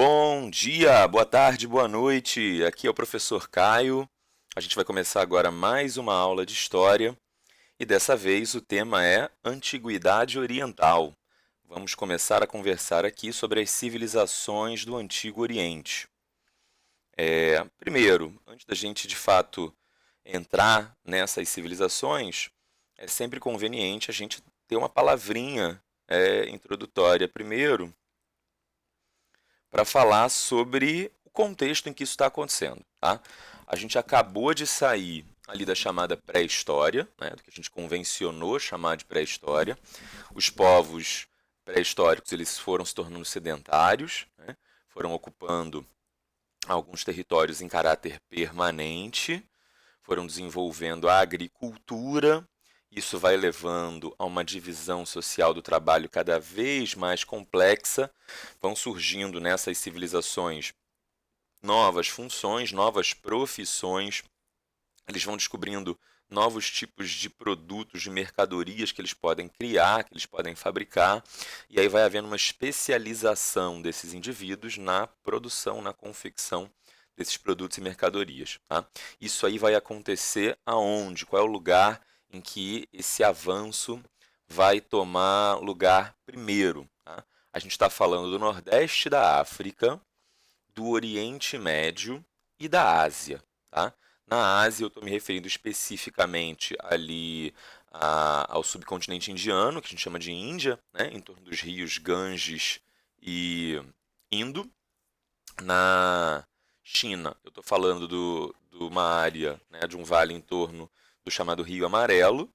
Bom dia, boa tarde, boa noite. Aqui é o professor Caio. A gente vai começar agora mais uma aula de história e dessa vez o tema é Antiguidade Oriental. Vamos começar a conversar aqui sobre as civilizações do Antigo Oriente. Primeiro, antes da gente de fato entrar nessas civilizações, é sempre conveniente a gente ter uma palavrinha introdutória primeiro para falar sobre o contexto em que isso está acontecendo, tá? A gente acabou de sair ali da chamada pré-história, né, do que a gente convencionou chamar de pré-história. Os povos pré-históricos eles foram se tornando sedentários, né, foram ocupando alguns territórios em caráter permanente, foram desenvolvendo a agricultura. Isso vai levando a uma divisão social do trabalho cada vez mais complexa. Vão surgindo nessas civilizações novas funções, novas profissões. Eles vão descobrindo novos tipos de produtos, de mercadorias que eles podem criar, que eles podem fabricar. E aí vai havendo uma especialização desses indivíduos na produção, na confecção desses produtos e mercadorias. Tá? Isso aí vai acontecer aonde? Qual é o lugar em que esse avanço vai tomar lugar primeiro? Tá? A gente está falando do Nordeste da África, do Oriente Médio e da Ásia. Tá? Na Ásia, eu estou me referindo especificamente ali ao subcontinente indiano, que a gente chama de Índia, né? Em torno dos rios Ganges e Indo. Na China, eu estou falando de uma área, né, de um vale em torno do chamado Rio Amarelo.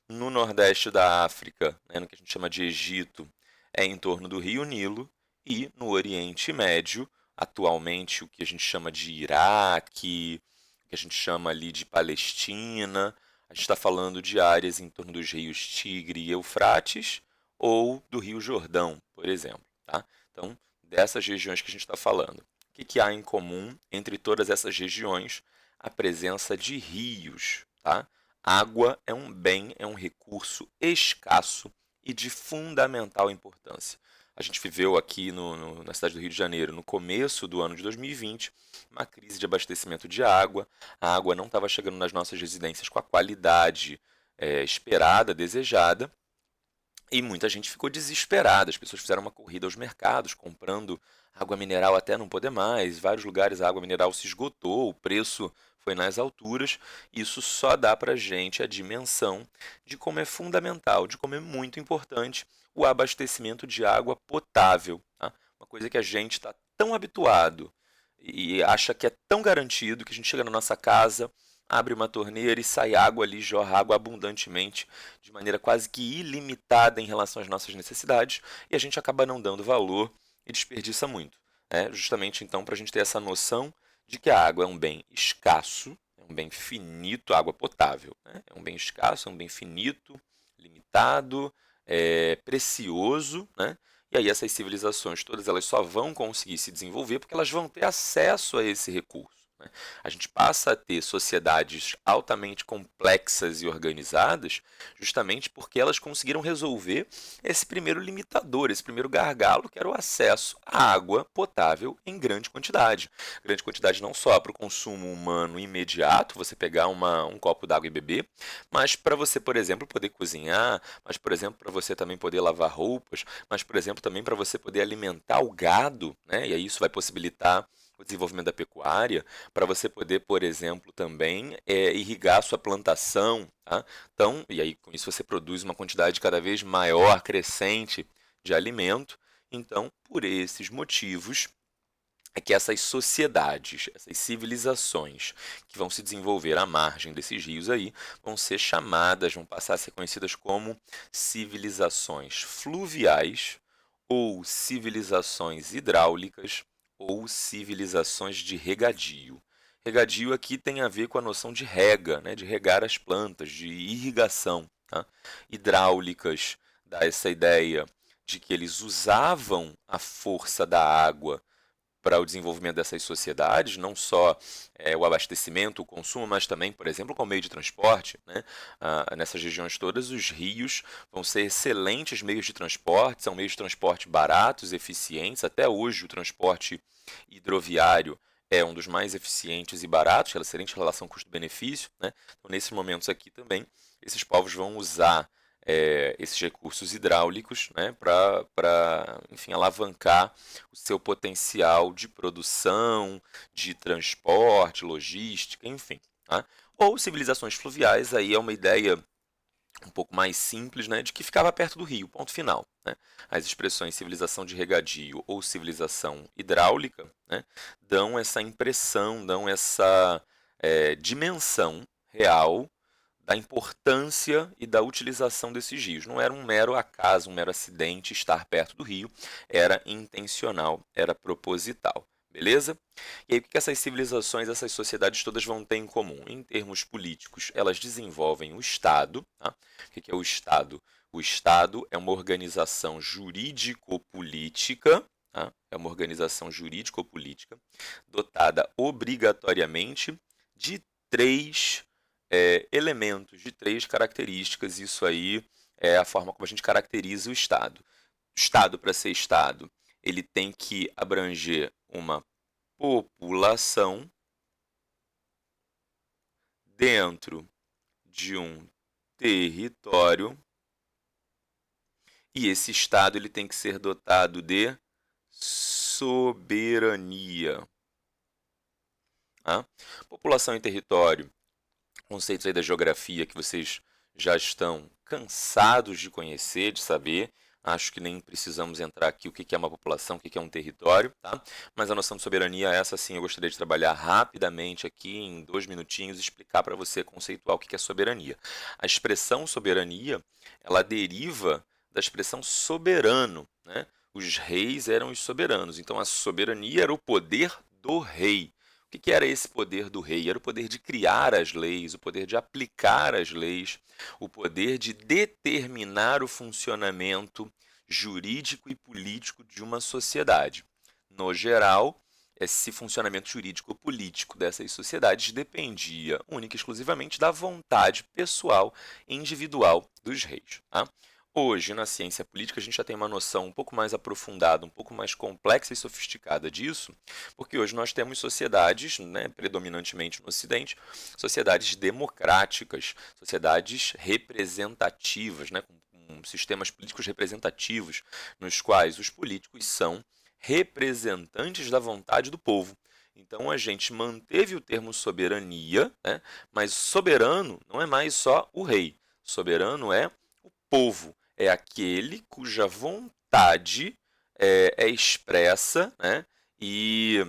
No Nordeste da África, né, no que a gente chama de Egito, é em torno do Rio Nilo. E no Oriente Médio, atualmente o que a gente chama de Iraque, o que a gente chama ali de Palestina. A gente está falando de áreas em torno dos rios Tigre e Eufrates ou do Rio Jordão, por exemplo. Tá? Então, dessas regiões que a gente está falando. O que há em comum entre todas essas regiões? A presença de rios. Tá? Água é um bem, é um recurso escasso e de fundamental importância. A gente viveu aqui na cidade do Rio de Janeiro, no começo do ano de 2020, uma crise de abastecimento de água. A água não estava chegando nas nossas residências com a qualidade esperada, desejada. E muita gente ficou desesperada. As pessoas fizeram uma corrida aos mercados, comprando água mineral até não poder mais. Em vários lugares a água mineral se esgotou, o preço foi nas alturas. Isso só dá para a gente a dimensão de como é fundamental, de como é muito importante o abastecimento de água potável. Tá? Uma coisa que a gente está tão habituado e acha que é tão garantido que a gente chega na nossa casa, abre uma torneira e sai água ali, jorra água abundantemente, de maneira quase que ilimitada em relação às nossas necessidades, e a gente acaba não dando valor e desperdiça muito. Justamente então para a gente ter essa noção de que a água é um bem escasso, é um bem finito, água potável. Né? É um bem escasso, é um bem finito, limitado, precioso, né? E aí essas civilizações todas elas só vão conseguir se desenvolver porque elas vão ter acesso a esse recurso. Né? A gente passa a ter sociedades altamente complexas e organizadas justamente porque elas conseguiram resolver esse primeiro limitador, esse primeiro gargalo, que era o acesso à água potável em grande quantidade. Grande quantidade não só para o consumo humano imediato, você pegar um copo d'água e beber, mas para você, por exemplo, poder cozinhar, mas, por exemplo, para você também poder lavar roupas, mas, por exemplo, também para você poder alimentar o gado, né? E aí isso vai possibilitar o desenvolvimento da pecuária, para você poder, por exemplo, também irrigar a sua plantação. Tá? Então, e aí com isso você produz uma quantidade cada vez maior, crescente de alimento. Então, por esses motivos, é que essas sociedades, essas civilizações que vão se desenvolver à margem desses rios aí, vão ser chamadas, vão passar a ser conhecidas como civilizações fluviais ou civilizações hidráulicas ou civilizações de regadio. Regadio aqui tem a ver com a noção de rega, né, de regar as plantas, de irrigação. Tá? Hidráulicas dá essa ideia de que eles usavam a força da água para o desenvolvimento dessas sociedades, não só o abastecimento, o consumo, mas também, por exemplo, como meio de transporte, né? Nessas regiões todas, os rios vão ser excelentes meios de transporte, são meios de transporte baratos, eficientes. Até hoje, o transporte hidroviário é um dos mais eficientes e baratos, excelente relação custo-benefício, né? Então, nesses momentos aqui também, esses povos vão usar esses recursos hidráulicos, né, para, enfim, alavancar o seu potencial de produção, de transporte, logística, enfim. Tá? Ou civilizações fluviais, aí é uma ideia um pouco mais simples, né, de que ficava perto do rio, ponto final. Né? As expressões civilização de regadio ou civilização hidráulica, né, dão essa impressão, dão essa dimensão real da importância e da utilização desses rios. Não era um mero acaso, um mero acidente estar perto do rio, era intencional, era proposital. Beleza? E aí, o que essas civilizações, essas sociedades todas vão ter em comum? Em termos políticos, elas desenvolvem o Estado. Tá? O que é o Estado? O Estado é uma organização jurídico-política, tá? É uma organização jurídico-política dotada obrigatoriamente de três elementos, de três características. Isso aí é a forma como a gente caracteriza o Estado. O Estado, para ser Estado, ele tem que abranger uma população dentro de um território, e esse Estado ele tem que ser dotado de soberania. Tá? População e território, conceitos aí da geografia que vocês já estão cansados de conhecer, de saber. Acho que nem precisamos entrar aqui o que é uma população, o que é um território, tá? Mas a noção de soberania, essa sim, eu gostaria de trabalhar rapidamente aqui, em 2 minutinhos, explicar para você conceituar o que é soberania. A expressão soberania, ela deriva da expressão soberano, né? Os reis eram os soberanos, então a soberania era o poder do rei. O que era esse poder do rei? Era o poder de criar as leis, o poder de aplicar as leis, o poder de determinar o funcionamento jurídico e político de uma sociedade. No geral, esse funcionamento jurídico-político dessas sociedades dependia única e exclusivamente da vontade pessoal e individual dos reis. Tá? Hoje, na ciência política, a gente já tem uma noção um pouco mais aprofundada, um pouco mais complexa e sofisticada disso, porque hoje nós temos sociedades, né, predominantemente no Ocidente, sociedades democráticas, sociedades representativas, né, com sistemas políticos representativos, nos quais os políticos são representantes da vontade do povo. Então a gente manteve o termo soberania, né, mas soberano não é mais só o rei, soberano é o povo. É aquele cuja vontade é expressa, né? E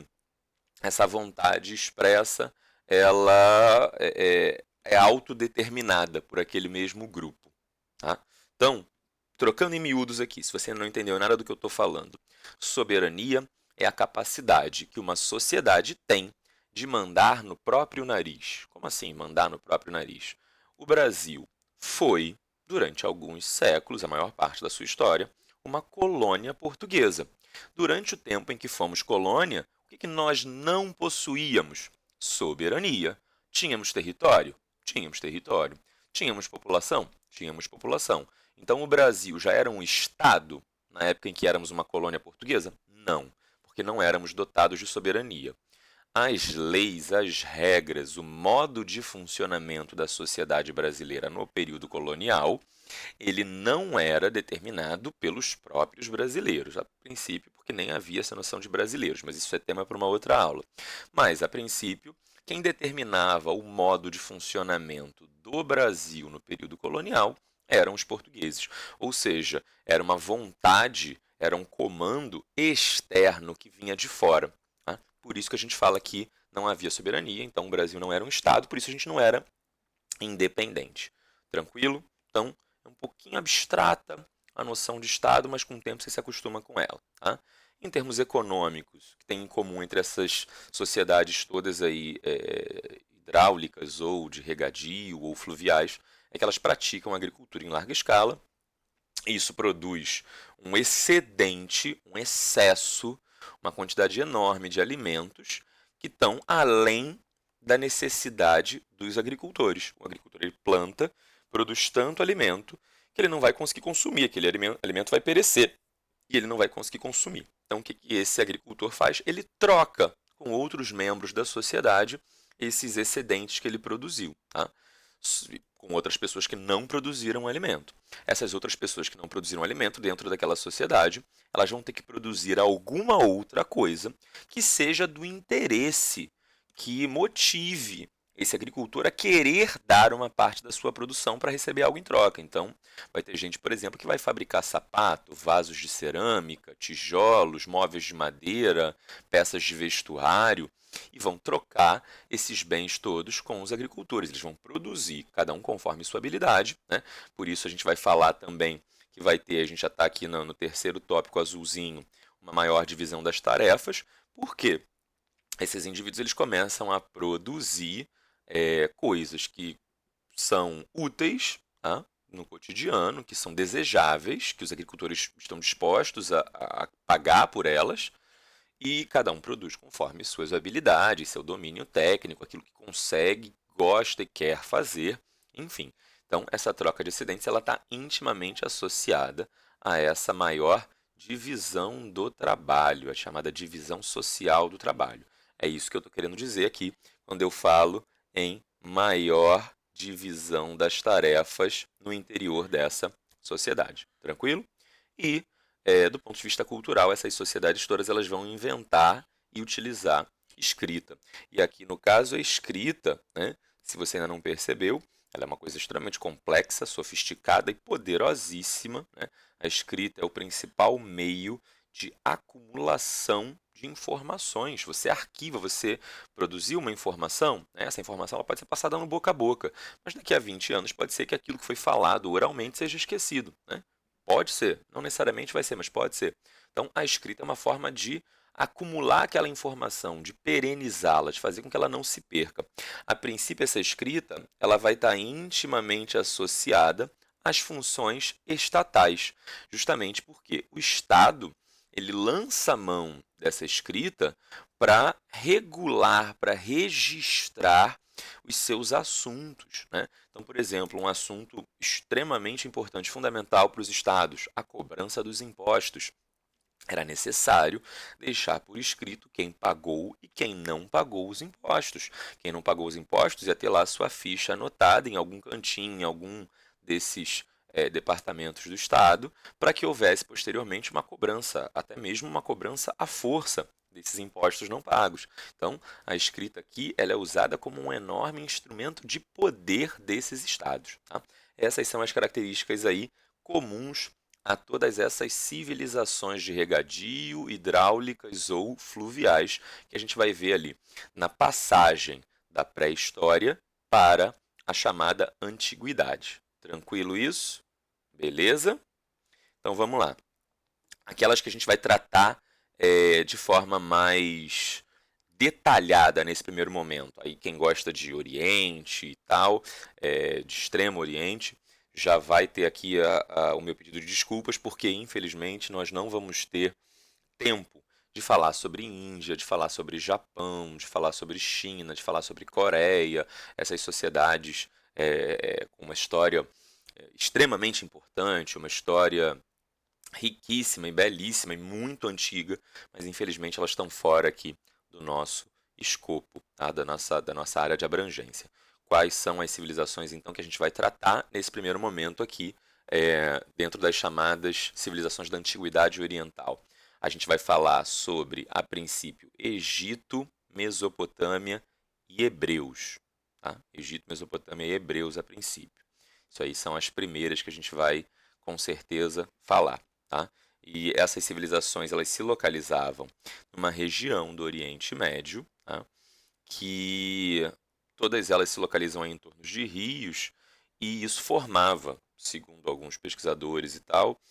essa vontade expressa ela é autodeterminada por aquele mesmo grupo. Tá? Então, trocando em miúdos aqui, se você não entendeu nada do que eu estou falando, soberania é a capacidade que uma sociedade tem de mandar no próprio nariz. Como assim, mandar no próprio nariz? O Brasil foi, durante alguns séculos, a maior parte da sua história, uma colônia portuguesa. Durante o tempo em que fomos colônia, o que nós não possuíamos? Soberania. Tínhamos território? Tínhamos território. Tínhamos população? Tínhamos população. Então o Brasil já era um Estado na época em que éramos uma colônia portuguesa? Não, porque não éramos dotados de soberania. As leis, as regras, o modo de funcionamento da sociedade brasileira no período colonial, ele não era determinado pelos próprios brasileiros, a princípio, porque nem havia essa noção de brasileiros, mas isso é tema para uma outra aula. Mas, a princípio, quem determinava o modo de funcionamento do Brasil no período colonial eram os portugueses, ou seja, era uma vontade, era um comando externo que vinha de fora. Tá? Por isso que a gente fala que não havia soberania, então o Brasil não era um Estado, por isso a gente não era independente. Tranquilo? Então, é um pouquinho abstrata a noção de Estado, mas com o tempo você se acostuma com ela. Tá? Em termos econômicos, o que tem em comum entre essas sociedades todas aí, hidráulicas ou de regadio ou fluviais, é que elas praticam agricultura em larga escala. Isso produz um excedente, um excesso, uma quantidade enorme de alimentos que estão além da necessidade dos agricultores. O agricultor ele planta, produz tanto alimento que ele não vai conseguir consumir, aquele alimento vai perecer e ele não vai conseguir consumir. Então, o que esse agricultor faz? Ele troca com outros membros da sociedade esses excedentes que ele produziu, tá? Com outras pessoas que não produziram alimento. Essas outras pessoas que não produziram alimento dentro daquela sociedade, elas vão ter que produzir alguma outra coisa que seja do interesse, que motive esse agricultor a querer dar uma parte da sua produção para receber algo em troca. Então, vai ter gente, por exemplo, que vai fabricar sapato, vasos de cerâmica, tijolos, móveis de madeira, peças de vestuário, e vão trocar esses bens todos com os agricultores. Eles vão produzir, cada um conforme sua habilidade, né? Por isso a gente vai falar também que vai ter, a gente já está aqui no terceiro tópico azulzinho, uma maior divisão das tarefas. Por quê? Esses indivíduos eles começam a produzir coisas que são úteis, tá, no cotidiano, que são desejáveis, que os agricultores estão dispostos a pagar por elas, e cada um produz conforme suas habilidades, seu domínio técnico, aquilo que consegue, gosta e quer fazer, enfim. Então, essa troca de excedentes está intimamente associada a essa maior divisão do trabalho, a chamada divisão social do trabalho. É isso que eu estou querendo dizer aqui quando eu falo em maior divisão das tarefas no interior dessa sociedade. Tranquilo? E, do ponto de vista cultural, essas sociedades todas elas vão inventar e utilizar escrita. E aqui, no caso, a escrita, né, se você ainda não percebeu, ela é uma coisa extremamente complexa, sofisticada e poderosíssima, né? A escrita é o principal meio de acumulação de informações. Você arquiva, você produziu uma informação, né? Essa informação ela pode ser passada no boca a boca, mas daqui a 20 anos pode ser que aquilo que foi falado oralmente seja esquecido, né? Pode ser, não necessariamente vai ser, mas pode ser. Então, a escrita é uma forma de acumular aquela informação, de perenizá-la, de fazer com que ela não se perca. A princípio, essa escrita ela vai estar intimamente associada às funções estatais, justamente porque o Estado ele lança a mão dessa escrita para regular, para registrar os seus assuntos, né? Então, por exemplo, um assunto extremamente importante, fundamental para os estados, a cobrança dos impostos. Era necessário deixar por escrito quem pagou e quem não pagou os impostos. Quem não pagou os impostos ia ter lá sua ficha anotada em algum cantinho, em algum desses departamentos do Estado, para que houvesse posteriormente uma cobrança, até mesmo uma cobrança à força desses impostos não pagos. Então, a escrita aqui ela é usada como um enorme instrumento de poder desses estados. Tá? Essas são as características aí comuns a todas essas civilizações de regadio, hidráulicas ou fluviais que a gente vai ver ali na passagem da pré-história para a chamada antiguidade. Tranquilo isso? Beleza? Então vamos lá. Aquelas que a gente vai tratar de forma mais detalhada nesse primeiro momento. Aí quem gosta de Oriente e tal, de Extremo Oriente, já vai ter aqui o meu pedido de desculpas, porque infelizmente nós não vamos ter tempo de falar sobre Índia, de falar sobre Japão, de falar sobre China, de falar sobre Coreia, essas sociedades com uma história extremamente importante, uma história riquíssima e belíssima e muito antiga, mas infelizmente elas estão fora aqui do nosso escopo, tá? da nossa área de abrangência. Quais são as civilizações, então, que a gente vai tratar nesse primeiro momento aqui, dentro das chamadas civilizações da Antiguidade Oriental? A gente vai falar sobre, a princípio, Egito, Mesopotâmia e Hebreus. Tá? Egito, Mesopotâmia e Hebreus, a princípio. Isso aí são as primeiras que a gente vai, com certeza, falar. Tá? E essas civilizações elas se localizavam numa região do Oriente Médio, tá? Que todas elas se localizam em torno de rios, e isso formava, segundo alguns pesquisadores e tal,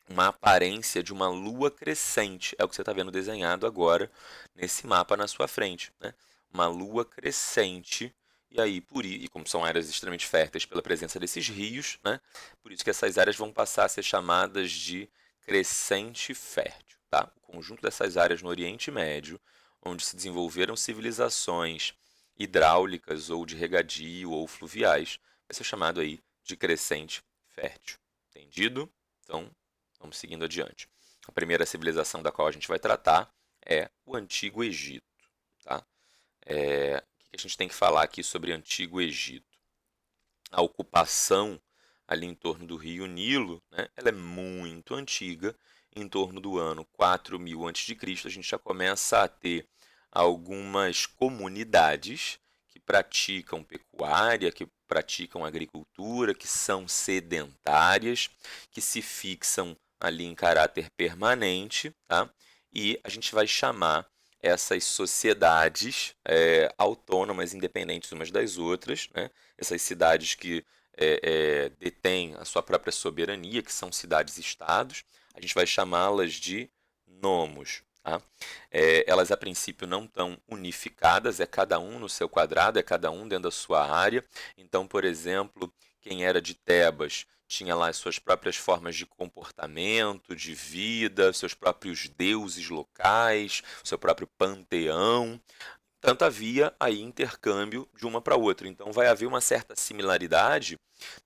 uma aparência de uma lua crescente. É o que você está vendo desenhado agora nesse mapa na sua frente, né? Uma lua crescente. E aí, e como são áreas extremamente férteis pela presença desses rios, né? Por isso que essas áreas vão passar a ser chamadas de crescente fértil. tá? O conjunto dessas áreas no Oriente Médio, onde se desenvolveram civilizações hidráulicas ou de regadio ou fluviais, vai ser chamado aí de crescente fértil. Entendido? Então, vamos seguindo adiante. A primeira civilização da qual a gente vai tratar é o Antigo Egito. Tá? O que a gente tem que falar aqui sobre Antigo Egito? A ocupação ali em torno do rio Nilo, né, ela é muito antiga. Em torno do ano 4000 a.C., a gente já começa a ter algumas comunidades que praticam pecuária, que praticam agricultura, que são sedentárias, que se fixam ali em caráter permanente, tá? E a gente vai chamar essas sociedades autônomas, independentes umas das outras, né? Essas cidades que detêm a sua própria soberania, que são cidades-estados, a gente vai chamá-las de nomos. Tá? Elas, a princípio, não estão unificadas, é cada um no seu quadrado, é cada um dentro da sua área. Então, por exemplo, quem era de Tebas tinha lá as suas próprias formas de comportamento, de vida, seus próprios deuses locais, seu próprio panteão. Tanto havia aí intercâmbio de uma para outra. Então, vai haver uma certa similaridade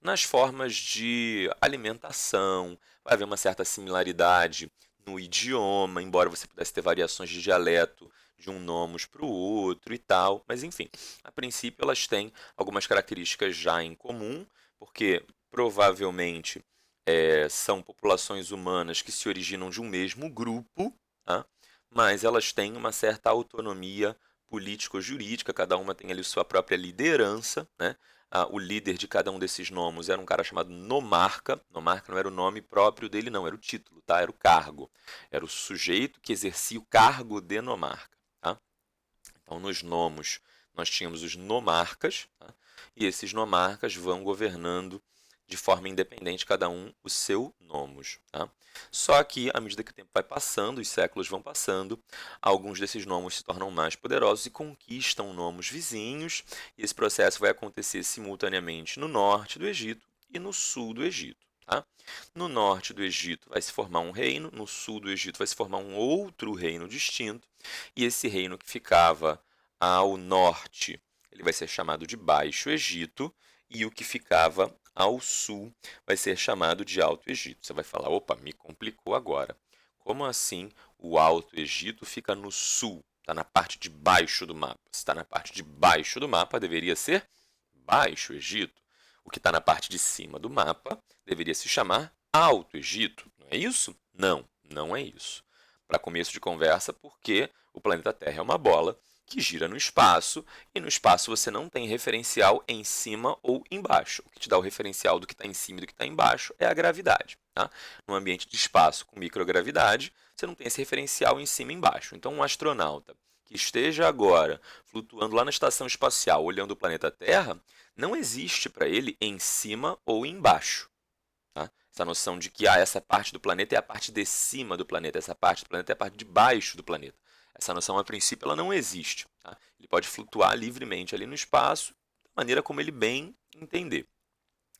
nas formas de alimentação, vai haver uma certa similaridade no idioma, embora você pudesse ter variações de dialeto de um nomos para o outro e tal. Mas, enfim, a princípio elas têm algumas características já em comum, porque provavelmente são populações humanas que se originam de um mesmo grupo, tá? Mas elas têm uma certa autonomia político-jurídica, cada uma tem ali sua própria liderança, né? O líder de cada um desses nomos era um cara chamado nomarca. Nomarca não era o nome próprio dele, não, era o título, tá? Era o cargo. Era o sujeito que exercia o cargo de nomarca. Tá? Então, nos nomos, nós tínhamos os nomarcas, tá? E esses nomarcas vão governando de forma independente, cada um o seu nomos. Tá? Só que, à medida que o tempo vai passando, os séculos vão passando, alguns desses nomos se tornam mais poderosos e conquistam nomos vizinhos, e esse processo vai acontecer simultaneamente no norte do Egito e no sul do Egito. Tá? No norte do Egito vai se formar um reino, no sul do Egito vai se formar um outro reino distinto, e esse reino que ficava ao norte, ele vai ser chamado de Baixo Egito, e o que ficava ao sul vai ser chamado de Alto Egito. Você vai falar, opa, me complicou agora. Como assim o Alto Egito fica no sul? Está na parte de baixo do mapa. Se está na parte de baixo do mapa, deveria ser Baixo Egito. O que está na parte de cima do mapa deveria se chamar Alto Egito. Não é isso? Não, não é isso. Para começo de conversa, porque o planeta Terra é uma bola que gira no espaço, e no espaço você não tem referencial em cima ou embaixo. O que te dá o referencial do que está em cima e do que está embaixo é a gravidade. Tá? No ambiente de espaço com microgravidade, você não tem esse referencial em cima e embaixo. Então, um astronauta que esteja agora flutuando lá na estação espacial, olhando o planeta Terra, não existe para ele em cima ou embaixo. Tá? Essa noção de que essa parte do planeta é a parte de cima do planeta, essa parte do planeta é a parte de baixo do planeta. Essa noção, a princípio, ela não existe. Tá? Ele pode flutuar livremente ali no espaço, da maneira como ele bem entender.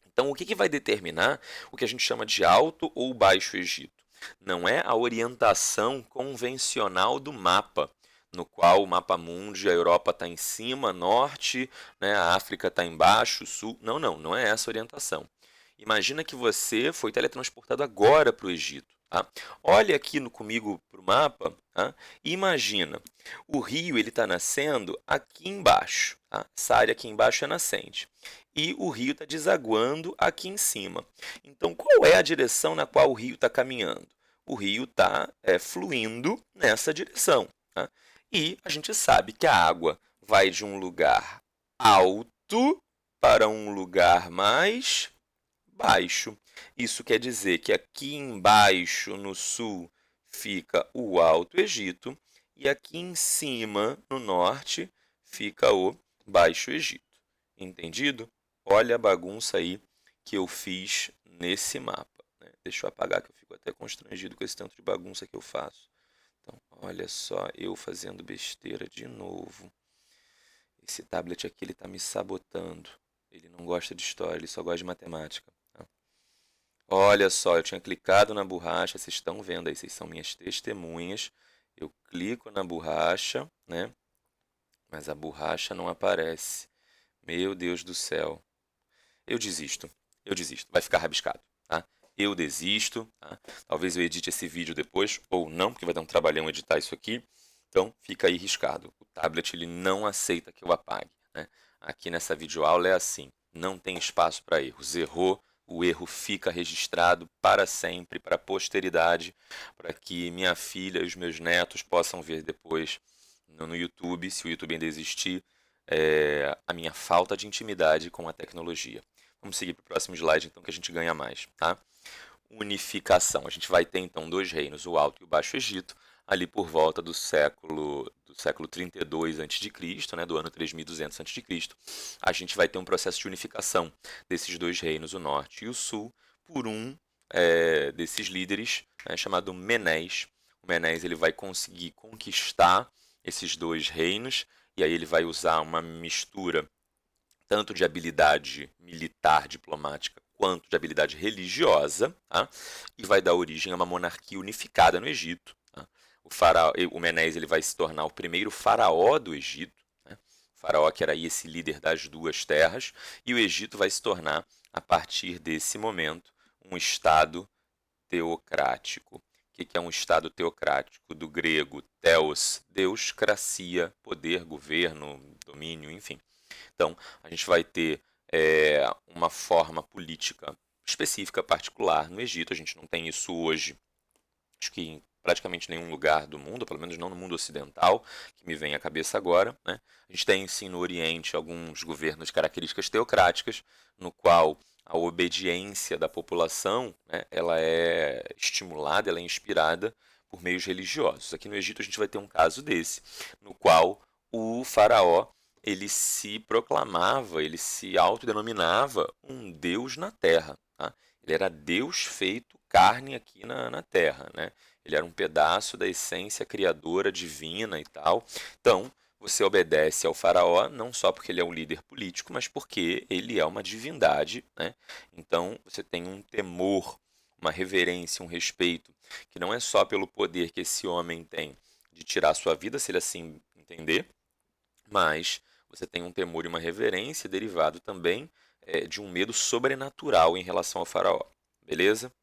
Então, o que vai determinar o que a gente chama de Alto ou Baixo Egito? Não é a orientação convencional do mapa, no qual o mapa mundi, a Europa está em cima, norte, né, a África está embaixo, sul. Não, não, não é essa a orientação. Imagina que você foi teletransportado agora para o Egito. Tá? Olha aqui comigo para o mapa, tá? E imagina, o rio está nascendo aqui embaixo. Tá? Essa área aqui embaixo é nascente. E o rio está desaguando aqui em cima. Então, qual é a direção na qual o rio está caminhando? O rio está fluindo nessa direção. Tá? E a gente sabe que a água vai de um lugar alto para um lugar mais baixo. Isso quer dizer que aqui embaixo, no sul, fica o Alto Egito e aqui em cima, no norte, fica o Baixo Egito. Entendido? Olha a bagunça aí que eu fiz nesse mapa. Né? Deixa eu apagar que eu fico até constrangido com esse tanto de bagunça que eu faço. Então, olha só, eu fazendo besteira de novo. Esse tablet aqui, ele está me sabotando. Ele não gosta de história, ele só gosta de matemática. Tá? Olha só, eu tinha clicado na borracha, vocês estão vendo aí, vocês são minhas testemunhas. Eu clico na borracha, né? Mas a borracha não aparece. Meu Deus do céu. Eu desisto. Eu desisto. Vai ficar rabiscado, tá? Eu desisto, tá? Talvez eu edite esse vídeo depois, ou não, porque vai dar um trabalhão editar isso aqui. Então, fica aí riscado. O tablet ele não aceita que eu apague, né? Aqui nessa videoaula é assim. Não tem espaço para erros. Errou, o erro fica registrado para sempre, para a posteridade, para que minha filha e os meus netos possam ver depois no YouTube, se o YouTube ainda existir, a minha falta de intimidade com a tecnologia. Vamos seguir para o próximo slide, então, que a gente ganha mais, tá? Unificação. A gente vai ter, então, dois reinos, o Alto e o Baixo Egito, ali por volta do século 32 a.C., né, do ano 3200 a.C., a gente vai ter um processo de unificação desses dois reinos, o Norte e o Sul, por um desses líderes, né, chamado Menés. O Menés ele vai conseguir conquistar esses dois reinos, e aí ele vai usar uma mistura tanto de habilidade militar, diplomática, quanto de habilidade religiosa, tá? E vai dar origem a uma monarquia unificada no Egito. Tá? O Menés ele vai se tornar o primeiro faraó do Egito, né? O faraó que era aí esse líder das duas terras, e o Egito vai se tornar, a partir desse momento, um estado teocrático. O que é um estado teocrático? Do grego theos, Deus, cracia, poder, governo, domínio, enfim. Então, a gente vai ter uma forma política específica, particular no Egito. A gente não tem isso hoje, acho que em praticamente nenhum lugar do mundo, pelo menos não no mundo ocidental, que me vem à cabeça agora, né? A gente tem, sim, no Oriente alguns governos de características teocráticas, no qual a obediência da população, né, ela é estimulada, ela é inspirada por meios religiosos. Aqui no Egito a gente vai ter um caso desse, no qual o faraó ele se proclamava, ele se autodenominava um deus na terra. Tá? Ele era Deus feito carne aqui na terra, né? Ele era um pedaço da essência criadora divina e tal. Então, você obedece ao faraó não só porque ele é um líder político, mas porque ele é uma divindade, né? Então, você tem um temor, uma reverência, um respeito, que não é só pelo poder que esse homem tem de tirar a sua vida, se ele assim entender, mas você tem um temor e uma reverência derivado também de um medo sobrenatural em relação ao faraó. Beleza?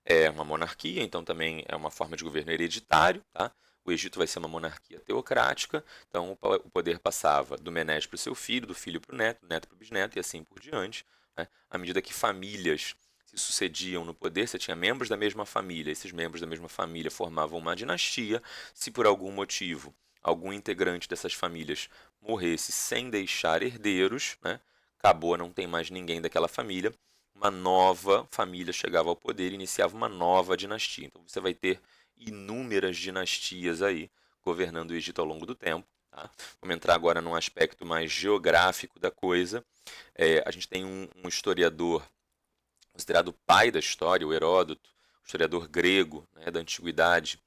É uma monarquia, então também é uma forma de governo hereditário. Tá? O Egito vai ser uma monarquia teocrática, então o poder passava do Menés para o seu filho, do filho para o neto, do neto para o bisneto e assim por diante. Né? À medida que famílias se sucediam no poder, você tinha membros da mesma família, esses membros da mesma família formavam uma dinastia. Se por algum motivo algum integrante dessas famílias morresse sem deixar herdeiros, né? Acabou, não tem mais ninguém daquela família, uma nova família chegava ao poder e iniciava uma nova dinastia. Então você vai ter inúmeras dinastias aí governando o Egito ao longo do tempo. Tá? Vamos entrar agora num aspecto mais geográfico da coisa. A gente tem um historiador considerado o pai da história, o Heródoto, um historiador grego, né, da antiguidade.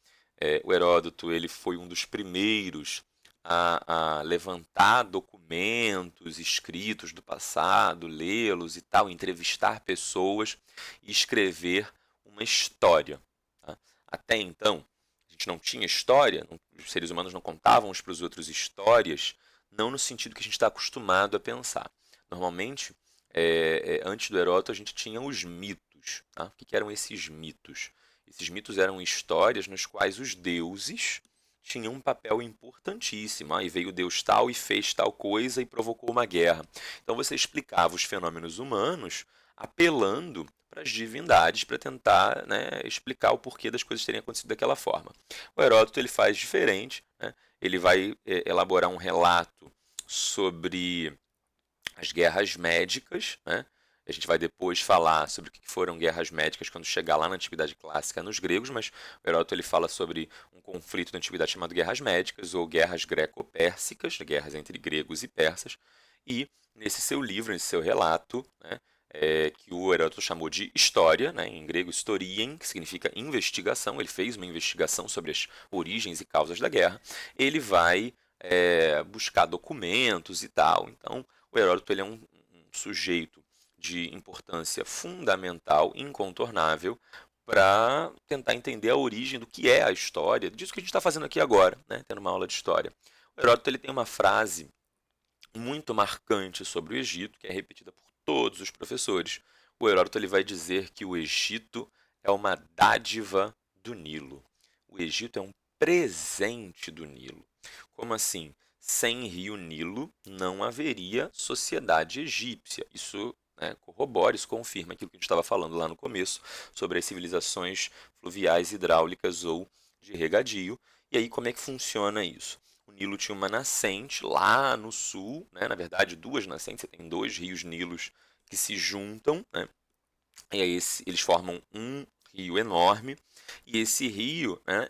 O Heródoto ele foi um dos primeiros a levantar documentos escritos do passado, lê-los e tal, entrevistar pessoas e escrever uma história. Tá? Até então, a gente não tinha história, os seres humanos não contavam uns para os outros histórias, não no sentido que a gente está acostumado a pensar. Normalmente, antes do Heródoto, a gente tinha os mitos. Tá? O que eram esses mitos? Esses mitos eram histórias nas quais os deuses tinham um papel importantíssimo. Aí veio Deus tal e fez tal coisa e provocou uma guerra. Então você explicava os fenômenos humanos apelando para as divindades para tentar, né, explicar o porquê das coisas terem acontecido daquela forma. O Heródoto ele faz diferente. Né? Ele vai elaborar um relato sobre as guerras médicas, né? A gente vai depois falar sobre o que foram guerras médicas quando chegar lá na Antiguidade Clássica nos gregos, mas o Heródoto ele fala sobre um conflito da Antiguidade chamado Guerras Médicas ou Guerras Greco-Pérsicas, guerras entre gregos e persas, e nesse seu livro, nesse seu relato, né, que o Heródoto chamou de história, né, em grego historien, que significa investigação, ele fez uma investigação sobre as origens e causas da guerra, ele vai buscar documentos e tal, então o Heródoto ele é um sujeito de importância fundamental, incontornável, para tentar entender a origem do que é a história, disso que a gente está fazendo aqui agora, né, tendo uma aula de história. O Heródoto ele tem uma frase muito marcante sobre o Egito, que é repetida por todos os professores. O Heródoto ele vai dizer que o Egito é uma dádiva do Nilo. O Egito é um presente do Nilo. Como assim? Sem rio Nilo não haveria sociedade egípcia. Isso, né, corrobora, isso confirma aquilo que a gente estava falando lá no começo sobre as civilizações fluviais, hidráulicas ou de regadio. E aí, como é que funciona isso? O Nilo tinha uma nascente lá no sul, né? Na verdade, duas nascentes, você tem dois rios Nilos que se juntam, né? E aí eles formam um rio enorme, e esse rio, né,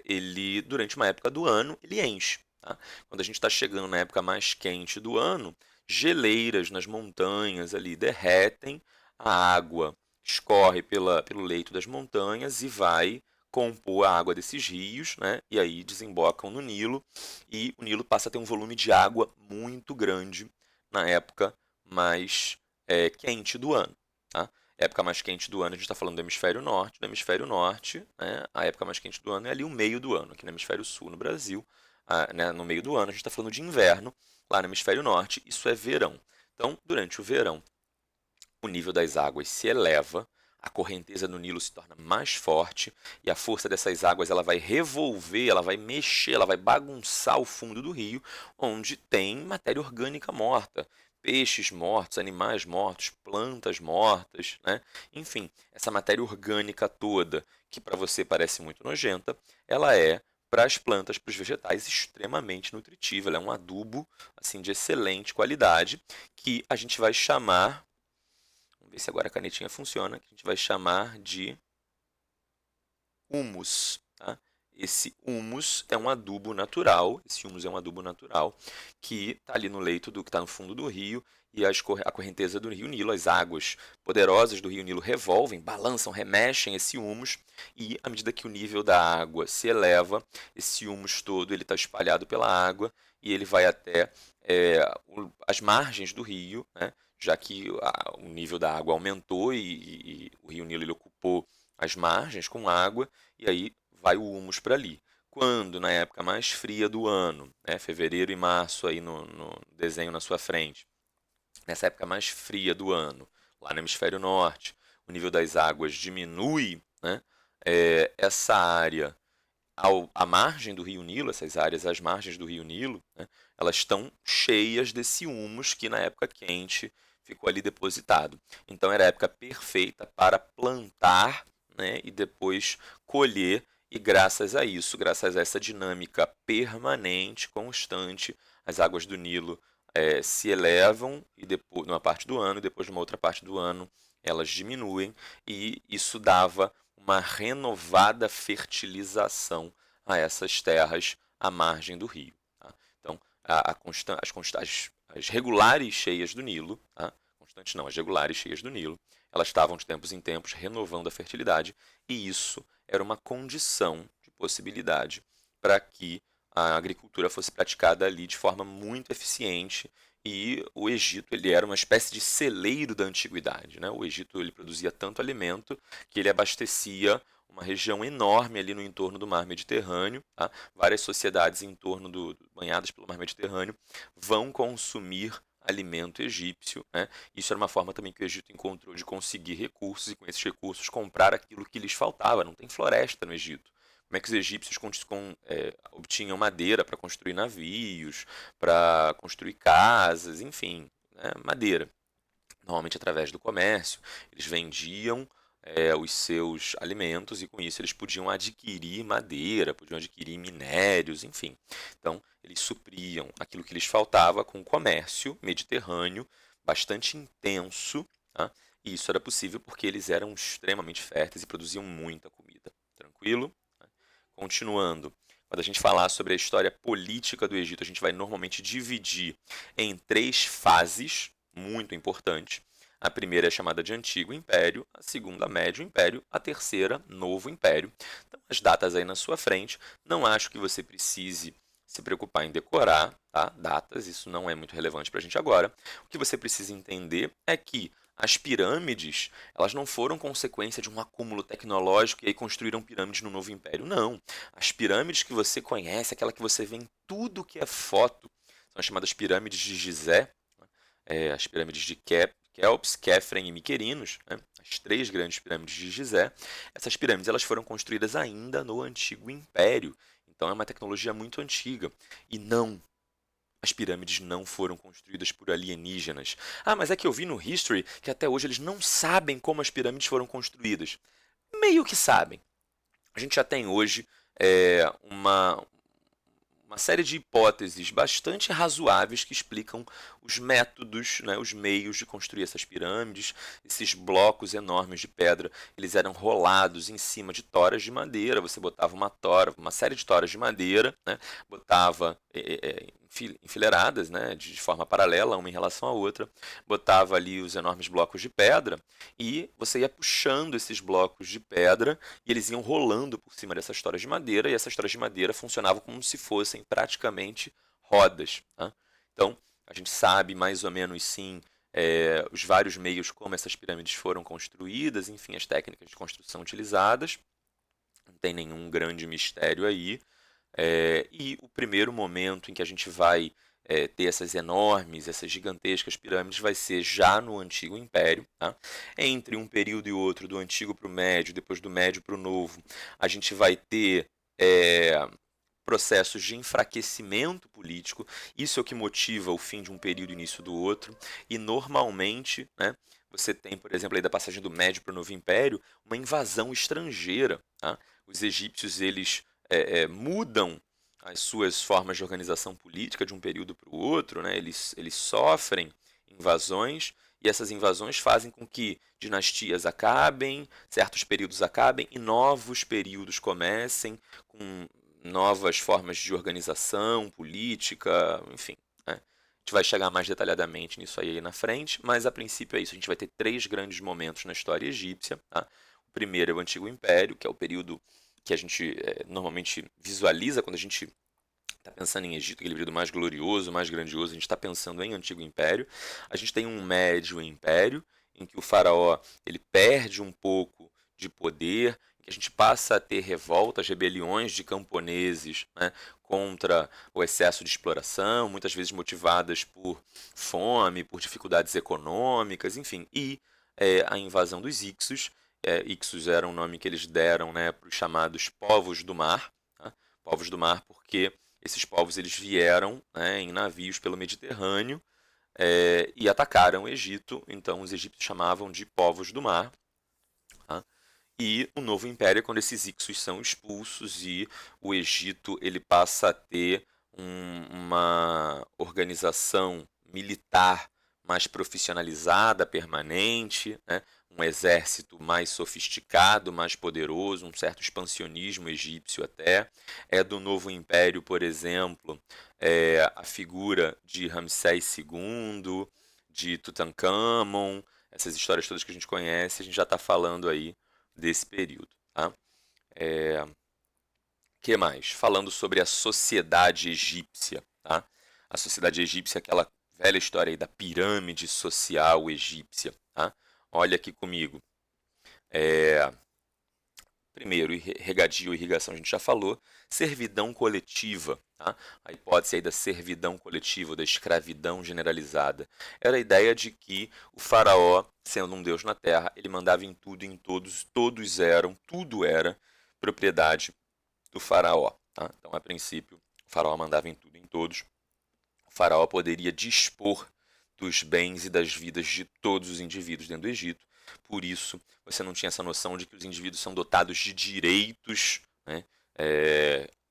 ele, durante uma época do ano, ele enche. Tá? Quando a gente está chegando na época mais quente do ano, geleiras nas montanhas ali derretem, a água escorre pelo leito das montanhas e vai compor a água desses rios, né, e aí desembocam no Nilo, e o Nilo passa a ter um volume de água muito grande na época mais quente do ano. Tá? Época mais quente do ano, a gente está falando do hemisfério norte. Do hemisfério norte, né, a época mais quente do ano é ali o meio do ano. Aqui no hemisfério sul, no Brasil, né, no meio do ano, a gente está falando de inverno. Lá no hemisfério norte, isso é verão. Então, durante o verão, o nível das águas se eleva, a correnteza no Nilo se torna mais forte e a força dessas águas ela vai revolver, ela vai mexer, ela vai bagunçar o fundo do rio, onde tem matéria orgânica morta, peixes mortos, animais mortos, plantas mortas, né? Enfim, essa matéria orgânica toda, que para você parece muito nojenta, ela é para as plantas, para os vegetais, extremamente nutritiva. Ela é um adubo assim de excelente qualidade que a gente vai chamar, vamos ver se agora a canetinha funciona, que a gente vai chamar de humus. Tá? Esse humus é um adubo natural, esse humus é um adubo natural que está ali no leito do que está no fundo do rio e a correnteza do rio Nilo, as águas poderosas do rio Nilo revolvem, balançam, remexem esse humus e à medida que o nível da água se eleva, esse humus todo ele está espalhado pela água e ele vai até as margens do rio, né? Já que o nível da água aumentou e o rio Nilo ele ocupou as margens com água e aí vai o humus para ali. Quando, na época mais fria do ano, né, fevereiro e março aí no desenho na sua frente, nessa época mais fria do ano, lá no hemisfério norte, o nível das águas diminui, né, essa área à margem do rio Nilo, essas áreas às margens do rio Nilo, né, elas estão cheias desse humus que na época quente ficou ali depositado. Então era a época perfeita para plantar, né, e depois colher, e graças a isso, graças a essa dinâmica permanente, constante, as águas do Nilo se elevam e depois, numa parte do ano, e depois numa outra parte do ano elas diminuem, e isso dava uma renovada fertilização a essas terras à margem do rio. Tá? Então, as regulares cheias do Nilo, tá? Constantes não, as regulares cheias do Nilo, elas estavam de tempos em tempos renovando a fertilidade, e isso era uma condição de possibilidade para que a agricultura fosse praticada ali de forma muito eficiente, e o Egito ele era uma espécie de celeiro da antiguidade, né? O Egito ele produzia tanto alimento que ele abastecia uma região enorme ali no entorno do mar Mediterrâneo. Tá? Várias sociedades em torno banhadas pelo mar Mediterrâneo vão consumir alimento egípcio. Né? Isso era uma forma também que o Egito encontrou de conseguir recursos e com esses recursos comprar aquilo que lhes faltava. Não tem floresta no Egito. Como é que os egípcios obtinham madeira para construir navios, para construir casas, enfim, né? Madeira. Normalmente através do comércio, eles vendiam os seus alimentos e com isso eles podiam adquirir madeira, podiam adquirir minérios, enfim. Então, eles supriam aquilo que lhes faltava com o comércio mediterrâneo bastante intenso, tá? E isso era possível porque eles eram extremamente férteis e produziam muita comida. Tranquilo? Continuando, quando a gente falar sobre a história política do Egito, a gente vai normalmente dividir em três fases muito importantes. A primeira é chamada de Antigo Império, a segunda, Médio Império, a terceira, Novo Império. Então, as datas aí na sua frente, não acho que você precise se preocupar em decorar, tá? Datas, isso não é muito relevante para a gente agora. O que você precisa entender é que As pirâmides, elas não foram consequência de um acúmulo tecnológico e aí construíram pirâmides no novo império. Não. As pirâmides que você conhece, aquela que você vê em tudo que é foto, são as chamadas pirâmides de Gizé, as pirâmides de Kelps, Khafre e Miquerinos, né? As três grandes pirâmides de Gizé. Essas pirâmides elas foram construídas ainda no Antigo Império. Então é uma tecnologia muito antiga. E não, as pirâmides não foram construídas por alienígenas. Ah, mas é que eu vi no History que até hoje eles não sabem como as pirâmides foram construídas. Meio que sabem. A gente já tem hoje uma série de hipóteses bastante razoáveis que explicam os métodos, né, os meios de construir essas pirâmides. Esses blocos enormes de pedra, eles eram rolados em cima de toras de madeira. Você botava uma tora, uma série de toras de madeira, né, botava enfileiradas, né, de forma paralela, uma em relação à outra, botava ali os enormes blocos de pedra e você ia puxando esses blocos de pedra e eles iam rolando por cima dessas toras de madeira, e essas toras de madeira funcionavam como se fossem praticamente rodas. Tá? Então, a gente sabe mais ou menos, sim, os vários meios como essas pirâmides foram construídas, enfim, as técnicas de construção utilizadas. Não tem nenhum grande mistério aí. E o primeiro momento em que a gente vai ter essas enormes, essas gigantescas pirâmides vai ser já no Antigo Império. Tá? Entre um período e outro, do Antigo para o Médio, depois do Médio para o Novo, a gente vai ter processos de enfraquecimento político. Isso é o que motiva o fim de um período e o início do outro. E normalmente, né, você tem, por exemplo, aí da passagem do Médio para o Novo Império, uma invasão estrangeira. Tá? Os egípcios eles mudam as suas formas de organização política de um período para o outro, né? Eles sofrem invasões e essas invasões fazem com que dinastias acabem, certos períodos acabem e novos períodos comecem com novas formas de organização política, enfim. Né? A gente vai chegar mais detalhadamente nisso aí na frente, mas a princípio é isso. A gente vai ter três grandes momentos na história egípcia. Tá? O primeiro é o Antigo Império, que é o período que a gente normalmente visualiza quando a gente está pensando em Egito, aquele período mais glorioso, mais grandioso, a gente está pensando em Antigo Império. A gente tem um Médio Império, em que o faraó ele perde um pouco de poder, que a gente passa a ter revoltas, rebeliões de camponeses, né, contra o excesso de exploração, muitas vezes motivadas por fome, por dificuldades econômicas, enfim, e a invasão dos Ixos. Ixos era um nome que eles deram, né, para os chamados povos do mar, tá? Povos do mar porque esses povos eles vieram, né, em navios pelo Mediterrâneo e atacaram o Egito, então os egípcios chamavam de povos do mar. Tá? E o novo império é quando esses Ixos são expulsos e o Egito ele passa a ter uma organização militar mais profissionalizada, permanente, né? Um exército mais sofisticado, mais poderoso, um certo expansionismo egípcio até. É do novo império, por exemplo, a figura de Ramsés II, de Tutankhamon, essas histórias todas que a gente conhece, a gente já está falando aí desse período. Tá? Que mais? Falando sobre a sociedade egípcia. Tá? A sociedade egípcia é aquela velha história aí da pirâmide social egípcia. Tá? Olha aqui comigo. Primeiro, regadio e irrigação a gente já falou. Servidão coletiva. Tá? A hipótese aí da servidão coletiva, da escravidão generalizada. Era a ideia de que o faraó, sendo um deus na terra, ele mandava em tudo e em todos, tudo era propriedade do faraó. Tá? Então, a princípio, o faraó mandava em tudo e em todos. O faraó poderia dispor dos bens e das vidas de todos os indivíduos dentro do Egito. Por isso, você não tinha essa noção de que os indivíduos são dotados de direitos, né,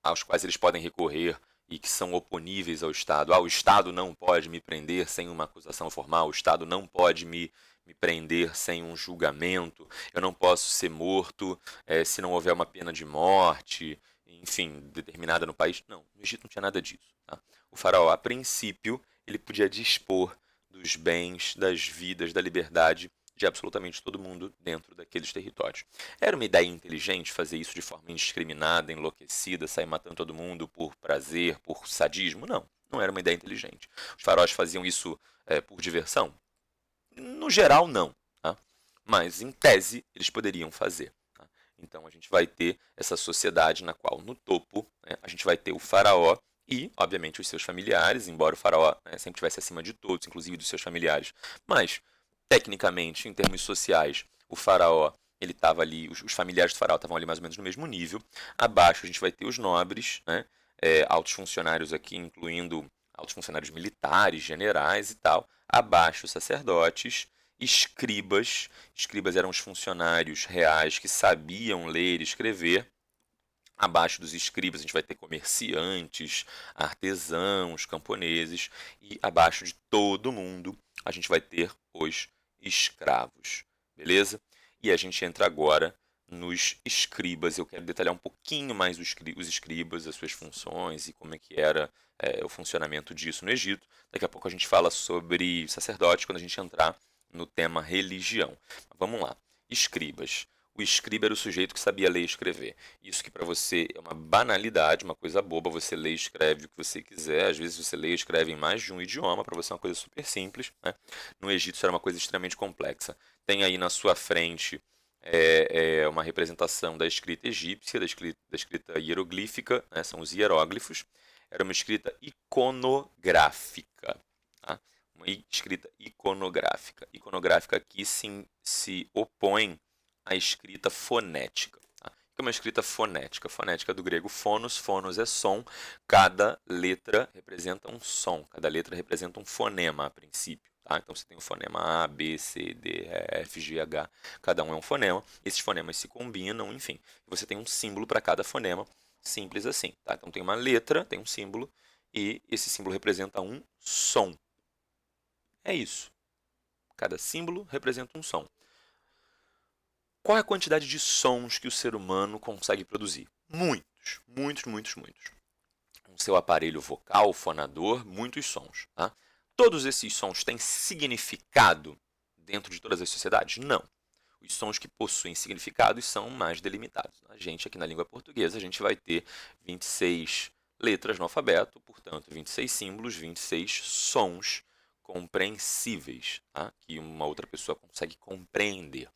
aos quais eles podem recorrer e que são oponíveis ao Estado. O Estado não pode me prender sem uma acusação formal, o Estado não pode me prender sem um julgamento, eu não posso ser morto se não houver uma pena de morte, enfim, determinada no país. Não, no Egito não tinha nada disso. Tá? O faraó, a princípio, ele podia dispor dos bens, das vidas, da liberdade de absolutamente todo mundo dentro daqueles territórios. Era uma ideia inteligente fazer isso de forma indiscriminada, enlouquecida, sair matando todo mundo por prazer, por sadismo? Não, não era uma ideia inteligente. Os faraós faziam isso por diversão? No geral, não, tá? Mas, em tese, eles poderiam fazer. Tá? Então, a gente vai ter essa sociedade na qual, no topo, né, a gente vai ter o faraó e, obviamente, os seus familiares, embora o faraó, né, sempre estivesse acima de todos, inclusive dos seus familiares. Mas, tecnicamente, em termos sociais, o faraó, ele estava ali, os familiares do faraó estavam ali mais ou menos no mesmo nível. Abaixo, a gente vai ter os nobres, né, altos funcionários aqui, incluindo altos funcionários militares, generais e tal. Abaixo, sacerdotes, escribas. Escribas eram os funcionários reais que sabiam ler e escrever. Abaixo dos escribas, a gente vai ter comerciantes, artesãos, camponeses. E abaixo de todo mundo, a gente vai ter os escravos. Beleza? E a gente entra agora nos escribas. Eu quero detalhar um pouquinho mais os escribas, as suas funções e como é que era o funcionamento disso no Egito. Daqui a pouco a gente fala sobre sacerdote quando a gente entrar no tema religião. Vamos lá. Escribas. O escriba era o sujeito que sabia ler e escrever. Isso que para você é uma banalidade, uma coisa boba, você lê e escreve o que você quiser. Às vezes você lê e escreve em mais de um idioma, para você é uma coisa super simples. Né? No Egito isso era uma coisa extremamente complexa. Tem aí na sua frente uma representação da escrita egípcia, da escrita hieroglífica, né? São os hieróglifos. Era uma escrita iconográfica. Tá? Uma escrita iconográfica. Iconográfica aqui se opõe à escrita fonética. Tá? O que é uma escrita fonética? Fonética do grego fonos, fonos é som, cada letra representa um som, cada letra representa um fonema a princípio. Tá? Então você tem o fonema A, B, C, D, E, F, G, H, cada um é um fonema, esses fonemas se combinam, enfim, você tem um símbolo para cada fonema, simples assim. Tá? Então tem uma letra, tem um símbolo, e esse símbolo representa um som. É isso. Cada símbolo representa um som. Qual é a quantidade de sons que o ser humano consegue produzir? Muitos, muitos, muitos, muitos. Com seu aparelho vocal, fonador, muitos sons. Tá? Todos esses sons têm significado dentro de todas as sociedades? Não. Os sons que possuem significados são mais delimitados. A gente, aqui na língua portuguesa, a gente vai ter 26 letras no alfabeto, portanto, 26 símbolos, 26 sons compreensíveis, tá? Que uma outra pessoa consegue compreender.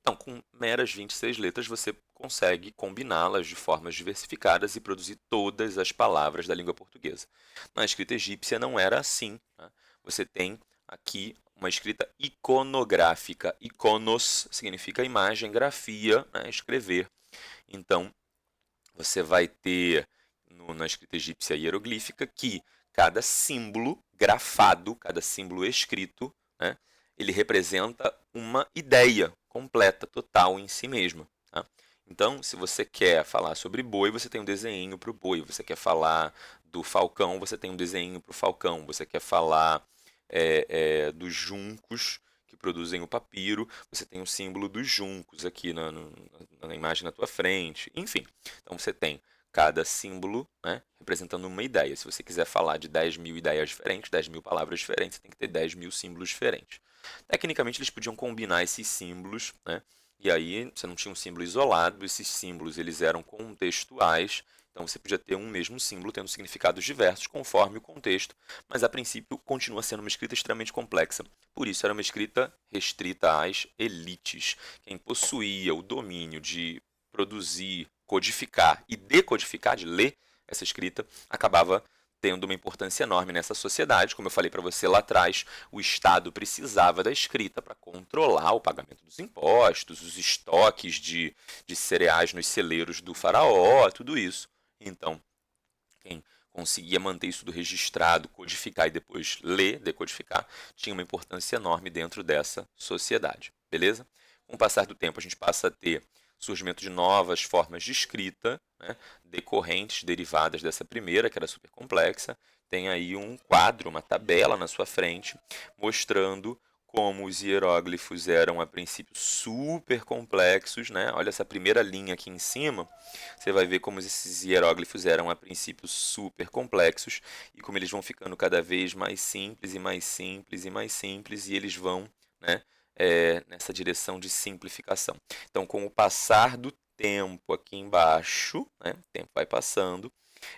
Então, com meras 26 letras, você consegue combiná-las de formas diversificadas e produzir todas as palavras da língua portuguesa. Na escrita egípcia não era assim. Tá? Você tem aqui uma escrita iconográfica. Iconos significa imagem, grafia, né? Escrever. Então, você vai ter na escrita egípcia hieroglífica que cada símbolo grafado, cada símbolo escrito, né? Ele representa uma ideia completa, total em si mesma. Tá? Então, se você quer falar sobre boi, você tem um desenho para o boi. Você quer falar do falcão, você tem um desenho para o falcão. Você quer falar dos juncos que produzem o papiro, você tem o símbolo dos juncos aqui na imagem na tua frente. Enfim, então você tem cada símbolo, né, representando uma ideia. Se você quiser falar de 10 mil ideias diferentes, 10 mil palavras diferentes, você tem que ter 10 mil símbolos diferentes. Tecnicamente, eles podiam combinar esses símbolos, né? E aí você não tinha um símbolo isolado, esses símbolos eles eram contextuais, então você podia ter um mesmo símbolo tendo significados diversos conforme o contexto, mas a princípio continua sendo uma escrita extremamente complexa. Por isso era uma escrita restrita às elites. Quem possuía o domínio de produzir, codificar e decodificar, de ler essa escrita, acabava tendo uma importância enorme nessa sociedade. Como eu falei para você lá atrás, o Estado precisava da escrita para controlar o pagamento dos impostos, os estoques de cereais nos celeiros do faraó, tudo isso. Então, quem conseguia manter isso tudo registrado, codificar e depois ler, decodificar, tinha uma importância enorme dentro dessa sociedade. Beleza? Com o passar do tempo, a gente passa a ter surgimento de novas formas de escrita, né, decorrentes, derivadas dessa primeira, que era super complexa. Tem aí um quadro, uma tabela na sua frente, mostrando como os hieróglifos eram a princípio super complexos, né? Olha essa primeira linha aqui em cima, você vai ver como esses hieróglifos eram a princípio super complexos e como eles vão ficando cada vez mais simples e mais simples e mais simples e eles vão, né, nessa direção de simplificação. Então, com o passar do tempo aqui embaixo, né, o tempo vai passando,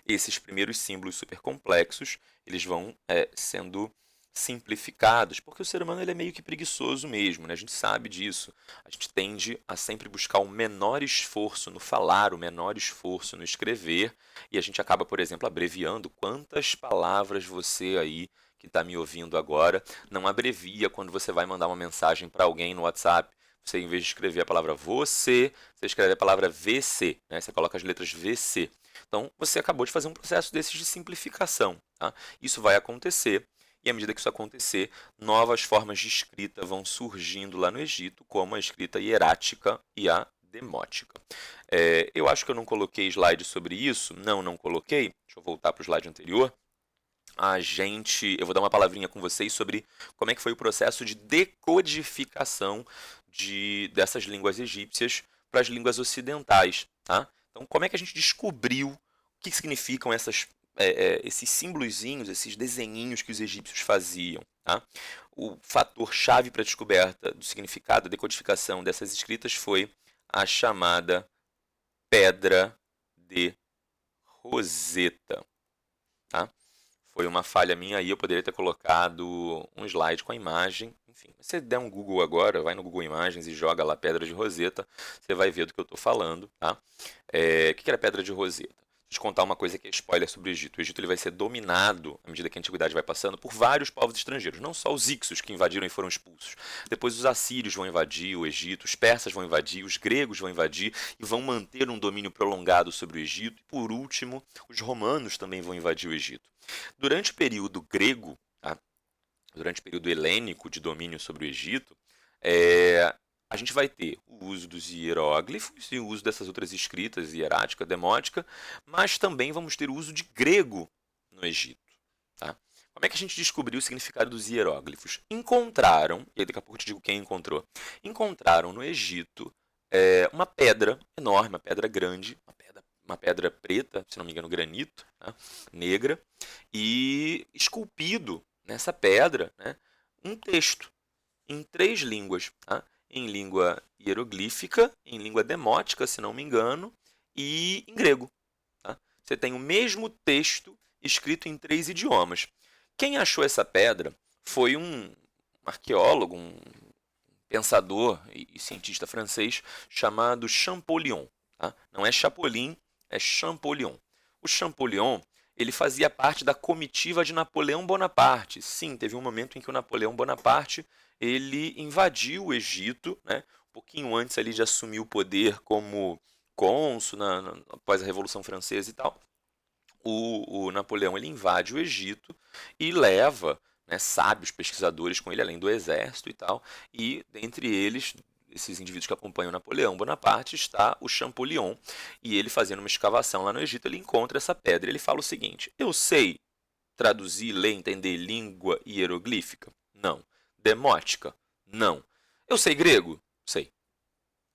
esses primeiros símbolos super complexos eles vão sendo simplificados, porque o ser humano ele é meio que preguiçoso mesmo, né? A gente sabe disso. A gente tende a sempre buscar o menor esforço no falar, o menor esforço no escrever, e a gente acaba, por exemplo, abreviando. Quantas palavras você aí que está me ouvindo agora não abrevia quando você vai mandar uma mensagem para alguém no WhatsApp? Você, em vez de escrever a palavra você escreve a palavra VC, né? Você coloca as letras VC. Então, você acabou de fazer um processo desses de simplificação, tá? Isso vai acontecer, e à medida que isso acontecer, novas formas de escrita vão surgindo lá no Egito, como a escrita hierática e a demótica. Eu acho que eu não coloquei slide sobre isso. Não coloquei. Deixa eu voltar para o slide anterior. Eu vou dar uma palavrinha com vocês sobre como é que foi o processo de decodificação dessas línguas egípcias para as línguas ocidentais, tá? Então, como é que a gente descobriu o que significam esses símbolozinhos, esses desenhinhos que os egípcios faziam, tá? O fator chave para a descoberta do significado, da decodificação dessas escritas foi a chamada Pedra de Roseta, tá? Foi uma falha minha aí, eu poderia ter colocado um slide com a imagem. Enfim, se você der um Google agora, vai no Google Imagens e joga lá Pedra de Roseta, você vai ver do que eu estou falando, tá? O que era Pedra de Roseta? Deixa eu contar uma coisa que é spoiler sobre o Egito. O Egito ele vai ser dominado, à medida que a antiguidade vai passando, por vários povos estrangeiros. Não só os Ixos, que invadiram e foram expulsos. Depois os assírios vão invadir o Egito, os persas vão invadir, os gregos vão invadir e vão manter um domínio prolongado sobre o Egito. E, por último, os romanos também vão invadir o Egito. Durante o período grego, tá? Durante o período helênico de domínio sobre o Egito, a gente vai ter o uso dos hieróglifos e o uso dessas outras escritas, hierática, demótica, mas também vamos ter o uso de grego no Egito. Tá? Como é que a gente descobriu o significado dos hieróglifos? Encontraram, e daqui a pouco eu te digo quem encontrou, encontraram no Egito uma pedra enorme, uma pedra grande, uma pedra preta, se não me engano, granito, tá? Negra, e esculpido nessa pedra, né, um texto em 3 línguas, tá? Em língua hieroglífica, em língua demótica, se não me engano, e em grego. Tá? Você tem o mesmo texto escrito em 3 idiomas. Quem achou essa pedra foi um arqueólogo, um pensador e cientista francês chamado Champollion. Tá? Não é Chapolin, é Champollion. O Champollion ele fazia parte da comitiva de Napoleão Bonaparte. Sim, teve um momento em que o Napoleão Bonaparte ele invadiu o Egito, né, um pouquinho antes ali de assumir o poder como cônsul após a Revolução Francesa e tal. O Napoleão ele invade o Egito e leva, né, sábios pesquisadores com ele, além do exército e tal, e dentre eles, esses indivíduos que acompanham Napoleão Bonaparte, está o Champollion, e ele fazendo uma escavação lá no Egito, ele encontra essa pedra, ele fala o seguinte: eu sei traduzir, ler, entender língua hieroglífica? Não. Demótica? Não. Eu sei grego? Sei.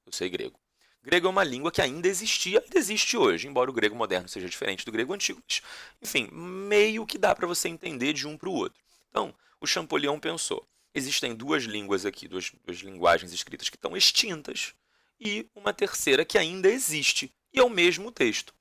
Eu sei grego. Grego é uma língua que ainda existia e existe hoje, embora o grego moderno seja diferente do grego antigo, mas, enfim, meio que dá para você entender de um para o outro. Então, o Champollion pensou, existem 2 línguas aqui, duas linguagens escritas que estão extintas, e uma terceira que ainda existe, e é o mesmo texto.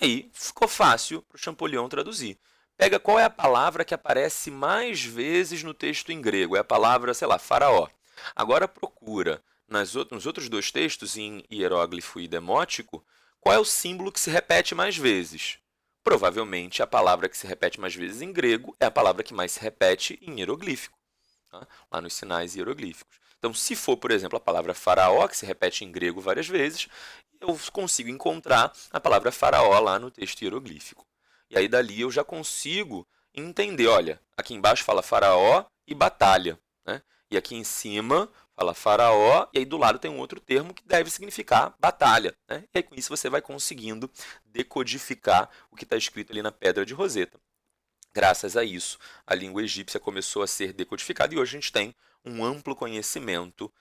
Aí ficou fácil para o Champollion traduzir. Pega qual é a palavra que aparece mais vezes no texto em grego, é a palavra, sei lá, faraó. Agora procura nos outros 2 textos, em hieróglifo e demótico, qual é o símbolo que se repete mais vezes? Provavelmente a palavra que se repete mais vezes em grego é a palavra que mais se repete em hieroglífico, tá? Lá nos sinais hieroglíficos. Então, se for, por exemplo, a palavra faraó, que se repete em grego várias vezes, eu consigo encontrar a palavra faraó lá no texto hieroglífico. E aí dali eu já consigo entender, olha, aqui embaixo fala faraó e batalha, né? E aqui em cima fala faraó, e aí do lado tem um outro termo que deve significar batalha, né? E aí com isso você vai conseguindo decodificar o que está escrito ali na Pedra de Roseta. Graças a isso, a língua egípcia começou a ser decodificada e hoje a gente tem um amplo conhecimento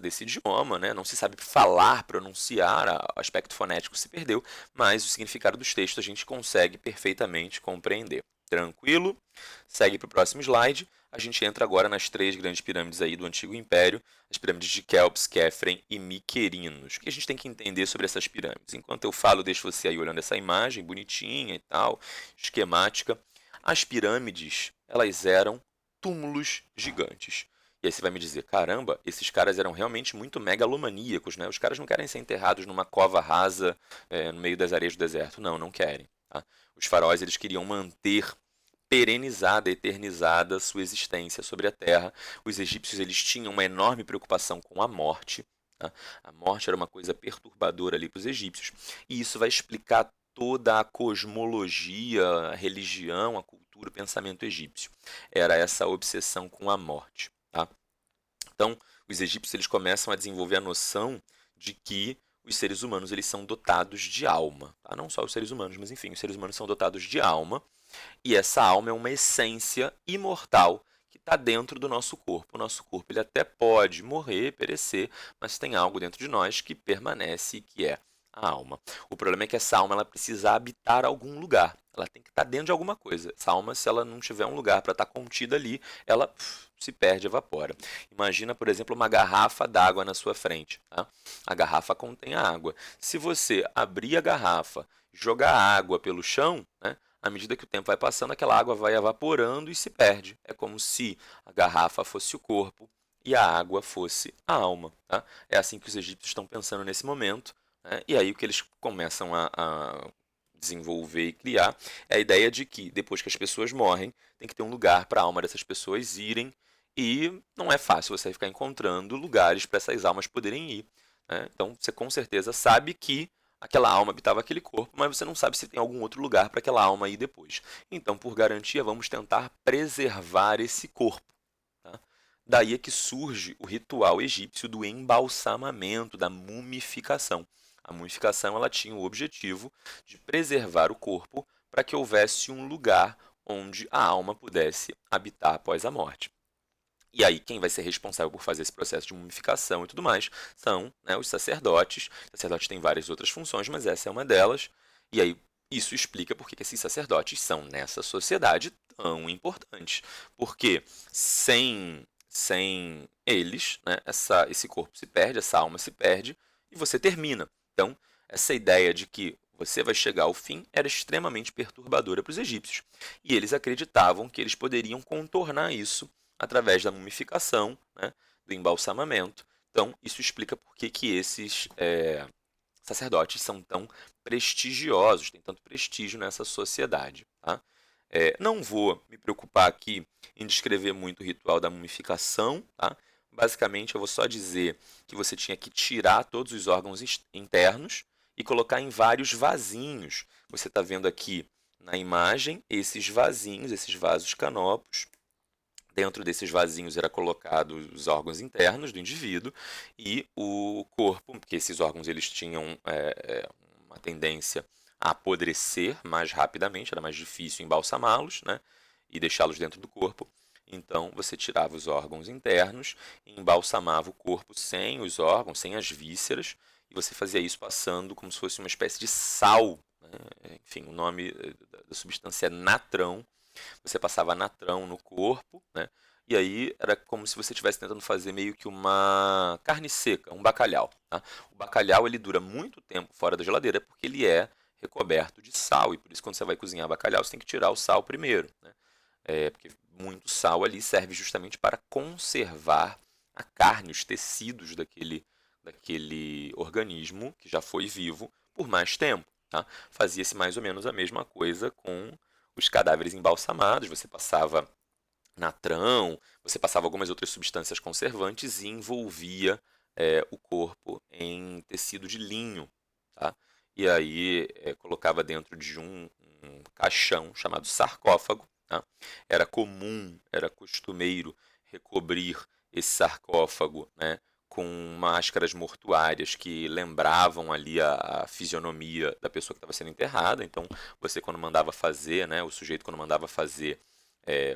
desse idioma, né? Não se sabe falar, pronunciar, o aspecto fonético se perdeu, mas o significado dos textos a gente consegue perfeitamente compreender. Tranquilo? Segue para o próximo slide. A gente entra agora nas 3 grandes pirâmides aí do Antigo Império, as pirâmides de Kelps, Khafre e Miquerinos. O que a gente tem que entender sobre essas pirâmides? Enquanto eu falo, deixo você aí olhando essa imagem bonitinha e tal, esquemática. As pirâmides, elas eram túmulos gigantes. E aí você vai me dizer, caramba, esses caras eram realmente muito megalomaníacos, né? Os caras não querem ser enterrados numa cova rasa, no meio das areias do deserto. Não, não querem. Tá? Os faraós, eles queriam manter perenizada, eternizada sua existência sobre a Terra. Os egípcios, eles tinham uma enorme preocupação com a morte. Tá? A morte era uma coisa perturbadora ali para os egípcios. E isso vai explicar toda a cosmologia, a religião, a cultura, o pensamento egípcio. Era essa obsessão com a morte. Tá? Então, os egípcios, eles começam a desenvolver a noção de que os seres humanos, eles são dotados de alma. Tá? Não só os seres humanos, mas enfim, os seres humanos são dotados de alma. E essa alma é uma essência imortal que está dentro do nosso corpo. O nosso corpo, ele até pode morrer, perecer, mas tem algo dentro de nós que permanece, que é a alma. O problema é que essa alma, ela precisa habitar algum lugar. Ela tem que estar dentro de alguma coisa. Essa alma, se ela não tiver um lugar para estar contida ali, ela se perde, evapora. Imagina, por exemplo, uma garrafa d'água na sua frente. Tá? A garrafa contém a água. Se você abrir a garrafa, jogar água pelo chão, né, à medida que o tempo vai passando, aquela água vai evaporando e se perde. É como se a garrafa fosse o corpo e a água fosse a alma. Tá? É assim que os egípcios estão pensando nesse momento. Né? E aí o que eles começam a desenvolver e criar é a ideia de que depois que as pessoas morrem, tem que ter um lugar para a alma dessas pessoas irem. E não é fácil você ficar encontrando lugares para essas almas poderem ir. Né? Então você com certeza sabe que aquela alma habitava aquele corpo, mas você não sabe se tem algum outro lugar para aquela alma ir depois. Então, por garantia, vamos tentar preservar esse corpo. Tá? Daí é que surge o ritual egípcio do embalsamamento, da mumificação. A mumificação, ela tinha o objetivo de preservar o corpo para que houvesse um lugar onde a alma pudesse habitar após a morte. E aí, quem vai ser responsável por fazer esse processo de mumificação e tudo mais são, né, os sacerdotes. Os sacerdotes têm várias outras funções, mas essa é uma delas. E aí, isso explica por que esses sacerdotes são, nessa sociedade, tão importantes. Porque sem eles, né, esse corpo se perde, essa alma se perde, e você termina. Então, essa ideia de que você vai chegar ao fim era extremamente perturbadora para os egípcios. E eles acreditavam que eles poderiam contornar isso através da mumificação, né, do embalsamamento. Então, isso explica por que esses sacerdotes são tão prestigiosos, têm tanto prestígio nessa sociedade. Tá? Não vou me preocupar aqui em descrever muito o ritual da mumificação. Tá? Basicamente, eu vou só dizer que você tinha que tirar todos os órgãos internos e colocar em vários vasinhos. Você está vendo aqui na imagem esses vasinhos, esses vasos canopos. Dentro desses vasinhos era colocado os órgãos internos do indivíduo e o corpo, porque esses órgãos eles tinham uma tendência a apodrecer mais rapidamente, era mais difícil embalsamá-los, né, e deixá-los dentro do corpo. Então você tirava os órgãos internos, embalsamava o corpo sem os órgãos, sem as vísceras, e você fazia isso passando como se fosse uma espécie de sal. Né? Enfim, o nome da substância é natrão. Você passava natrão no corpo, né? E aí era como se você estivesse tentando fazer meio que uma carne seca, um bacalhau. Tá? O bacalhau ele dura muito tempo fora da geladeira porque ele é recoberto de sal. E por isso quando você vai cozinhar bacalhau, você tem que tirar o sal primeiro. Né? Porque muito sal ali serve justamente para conservar a carne, os tecidos daquele organismo que já foi vivo por mais tempo. Tá? Fazia-se mais ou menos a mesma coisa com os cadáveres embalsamados, você passava natrão, você passava algumas outras substâncias conservantes e envolvia o corpo em tecido de linho. Tá? E aí colocava dentro de um caixão chamado sarcófago. Tá? Era comum, era costumeiro recobrir esse sarcófago, né, com máscaras mortuárias que lembravam ali a fisionomia da pessoa que estava sendo enterrada. Então, você quando mandava fazer, né, o sujeito quando mandava fazer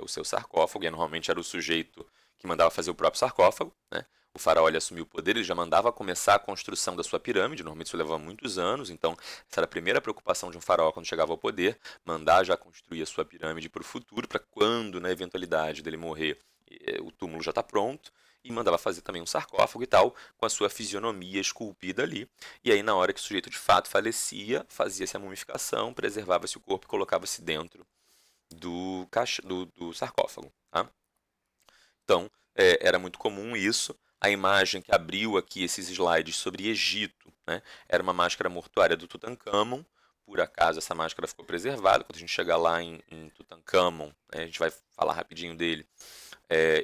o seu sarcófago, e normalmente era o sujeito que mandava fazer o próprio sarcófago, né? O faraó ele assumiu o poder, ele já mandava começar a construção da sua pirâmide, normalmente isso levava muitos anos, então essa era a primeira preocupação de um faraó quando chegava ao poder, mandar já construir a sua pirâmide para o futuro, para quando, na eventualidade dele morrer, o túmulo já está pronto, e mandava fazer também um sarcófago e tal, com a sua fisionomia esculpida ali. E aí, na hora que o sujeito de fato falecia, fazia-se a mumificação, preservava-se o corpo e colocava-se dentro do sarcófago. Tá? Então, era muito comum isso. A imagem que abriu aqui esses slides sobre Egito, né, era uma máscara mortuária do Tutancâmon. Por acaso essa máscara ficou preservada. Quando a gente chegar lá em Tutancâmon, né, a gente vai falar rapidinho dele.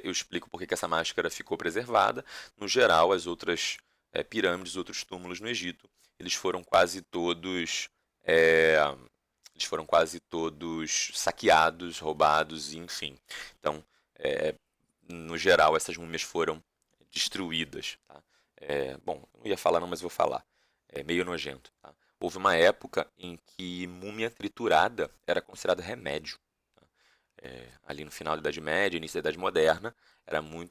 Eu explico por que essa máscara ficou preservada. No geral, as outras pirâmides, outros túmulos no Egito, eles foram quase todos saqueados, roubados, enfim. Então, no geral, essas múmias foram destruídas. Tá? Bom, eu não ia falar não, mas vou falar. É meio nojento. Tá? Houve uma época em que múmia triturada era considerada remédio. Tá? Ali no final da Idade Média, início da Idade Moderna,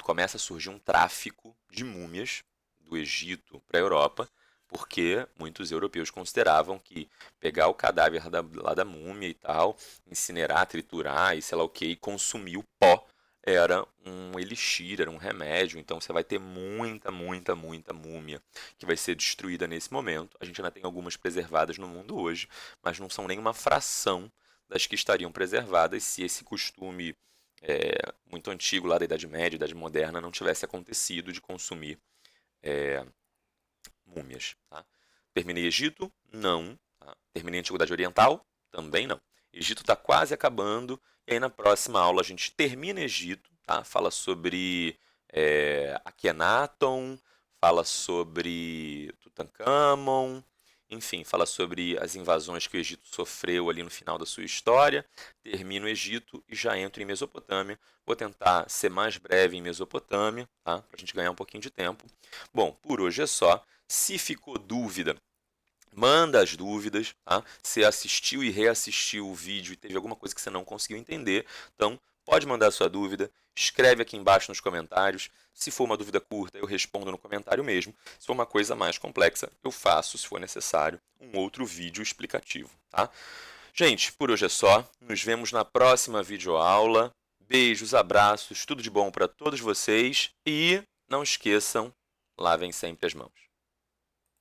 começa a surgir um tráfico de múmias do Egito para a Europa, porque muitos europeus consideravam que pegar o cadáver lá da múmia e tal, incinerar, triturar e sei lá o que, e consumir o pó, era um elixir, era um remédio. Então você vai ter muita, muita, muita múmia que vai ser destruída nesse momento. A gente ainda tem algumas preservadas no mundo hoje, mas não são nem uma fração das que estariam preservadas se esse costume muito antigo lá da Idade Média, Idade Moderna, não tivesse acontecido de consumir múmias. Tá? Terminei Egito? Não. Tá? Terminei Antiguidade Oriental? Também não. Egito está quase acabando, e aí na próxima aula a gente termina Egito, tá? Fala sobre Akhenaton, fala sobre Tutankhamon, enfim, fala sobre as invasões que o Egito sofreu ali no final da sua história. Termino o Egito e já entro em Mesopotâmia. Vou tentar ser mais breve em Mesopotâmia, tá? Para a gente ganhar um pouquinho de tempo. Bom, por hoje é só. Se ficou dúvida, manda as dúvidas, tá? Você assistiu e reassistiu o vídeo e teve alguma coisa que você não conseguiu entender, então pode mandar a sua dúvida, escreve aqui embaixo nos comentários. Se for uma dúvida curta, eu respondo no comentário mesmo. Se for uma coisa mais complexa, eu faço, se for necessário, um outro vídeo explicativo, tá? Gente, por hoje é só. Nos vemos na próxima videoaula. Beijos, abraços, tudo de bom para todos vocês e não esqueçam, lavem sempre as mãos.